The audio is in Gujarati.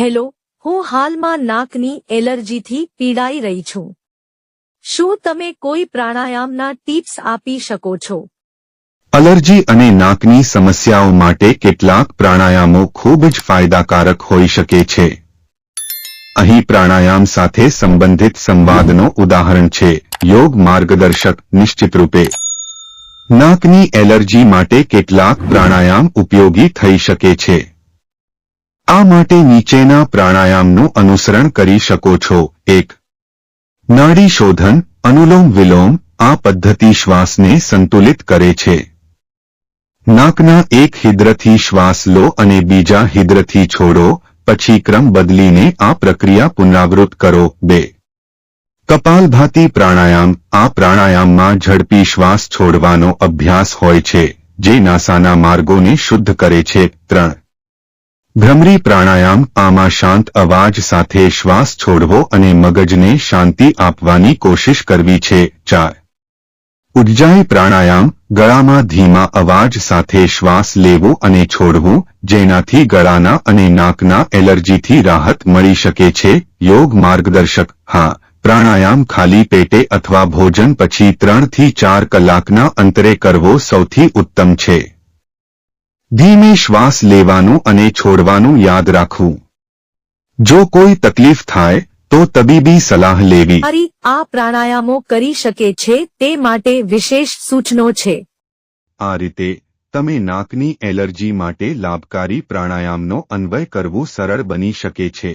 હેલો, હું હાલમાં નાકની એલર્જીથી પીડાઈ રહી છું. શું તમે કોઈ પ્રાણાયામના ટિપ્સ આપી શકો છો? એલર્જી અને નાકની સમસ્યાઓ માટે કેટલાક પ્રાણાયામો ખૂબ જ ફાયદાકારક હોઈ શકે છે. અહીં પ્રાણાયામ સાથે સંબંધિત સંવાદનો ઉદાહરણ છે. યોગ માર્ગદર્શક નિશ્ચિતરૂપે નાકની એલર્જી માટે કેટલાક પ્રાણાયામ ઉપયોગી થઈ શકે છે. આ માટે નીચેના પ્રાણાયામનું અનુસરણ કરી શકો છો. 1. નાડી શોધન અનુલોમ વિલોમ. આ પદ્ધતિ શ્વાસને સંતુલિત કરે છે. નાકના એક છિદ્રથી શ્વાસ લો અને બીજા છિદ્રથી છોડો, પછી ક્રમ બદલીને આ પ્રક્રિયા પુનરાવૃત્ત કરો. 2. કપાલભાતિ પ્રાણાયામ. આ પ્રાણાયામમાં ઝડપી શ્વાસ છોડવાનો અભ્યાસ હોય છે, જે નાસાના માર્ગોને શુદ્ધ કરે છે. 3. ભ્રમરી પ્રાણાયામ. આમાં શાંત અવાજ સાથે શ્વાસ છોડવો અને મગજને શાંતિ આપવાની કોશિશ કરવી છે. 4. ઉજ્જાઈ પ્રાણાયામ. ગળામાં ધીમા અવાજ સાથે શ્વાસ લેવું અને છોડવું, જેનાથી ગળાના અને નાકના એલર્જીથી રાહત મળી શકે છે. યોગ માર્ગદર્શક. હા, પ્રાણાયામ ખાલી પેટે અથવા ભોજન પછી 3 થી 4 કલાકના અંતરે કરવો સૌથી ઉત્તમ છે. ધીમે શ્વાસ લેવાનું અને છોડવાનું યાદ રાખવું. જો કોઈ તકલીફ થાય તો તબીબી સલાહ લેવી. આ પ્રાણાયામો કરી શકે છે તે માટે વિશેષ સૂચનો છે. આ રીતે તમે નાકની એલર્જી માટે લાભકારી પ્રાણાયામનો અન્વય કરવું સરળ બની શકે છે.